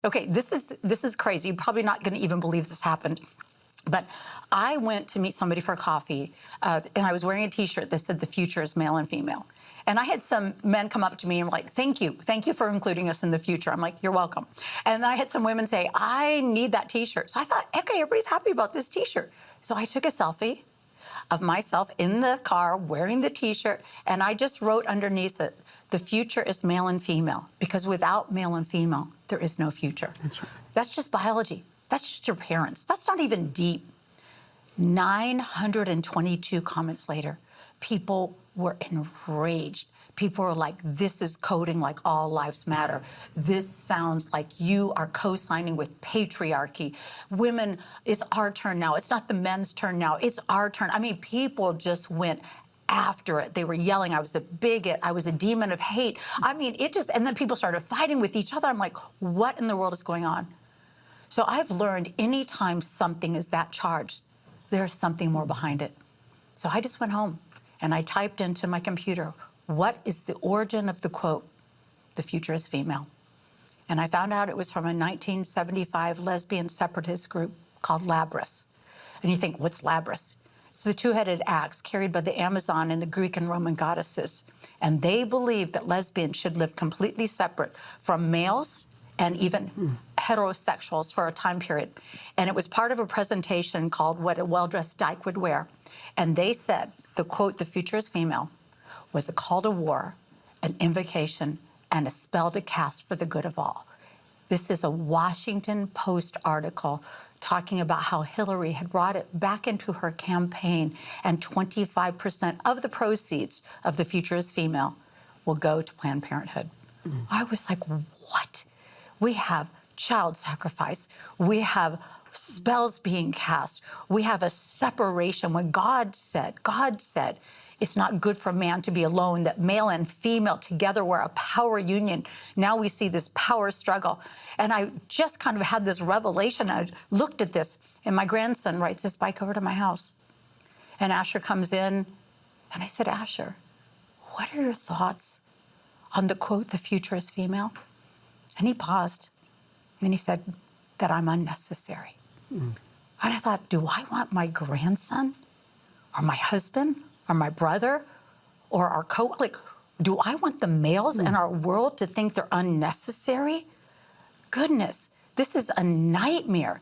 Okay, this is crazy. You're probably not going to even believe this happened. But I went to meet somebody for coffee, and I was wearing a T-shirt that said "The future is male and female." And I had some men come up to me and were like, thank you for including us in the future. I'm like, you're welcome. And I had some women say, I need that T-shirt. So I thought, okay, everybody's happy about this T-shirt. So I took a selfie of myself in the car wearing the T-shirt, and I just wrote underneath it, the future is male and female, because without male and female, there is no future. That's right. That's just biology. That's just your parents. That's not even deep. 922 comments later, people were enraged. People were like, this is coding like all lives matter. This sounds like you are co-signing with patriarchy. Women, it's our turn now. It's not the men's turn now. It's our turn. I mean, people just went after it. They were yelling, I was a bigot. I was a demon of hate. I mean, and then people started fighting with each other. I'm like, what in the world is going on? So I've learned anytime something is that charged, there's something more behind it. So I just went home and I typed into my computer, what is the origin of the quote, the future is female? And I found out it was from a 1975 lesbian separatist group called Labris. And you think, what's Labris? It's the two-headed axe carried by the Amazon and the Greek and Roman goddesses. And they believed that lesbians should live completely separate from males and even heterosexuals for a time period. And it was part of a presentation called What a Well-Dressed Dyke Would Wear. And they said, the quote, the future is female, was a call to war, an invocation, and a spell to cast for the good of all. This is a Washington Post article talking about how Hillary had brought it back into her campaign, and 25% of the proceeds of the future is female will go to Planned Parenthood. I was like, what? We have child sacrifice. We have spells being cast. We have a separation when God said, it's not good for man to be alone, that male and female together were a power union. Now we see this power struggle. And I just kind of had this revelation. I looked at this, and my grandson rides his bike over to my house. And Asher comes in, and I said, Asher, what are your thoughts on the quote, the future is female? And he paused, and then he said that I'm unnecessary. And I thought, do I want my grandson or my husband or my brother or our do I want the males in our world to think they're unnecessary? Goodness, this is a nightmare.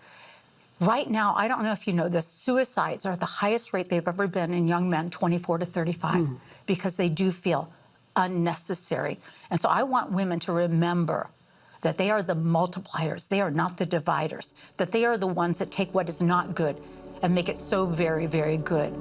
Right now, I don't know if you know this, suicides are at the highest rate they've ever been in young men, 24 to 35, because they do feel unnecessary. And so I want women to remember that they are the multipliers, they are not the dividers, that they are the ones that take what is not good and make it so very, very good.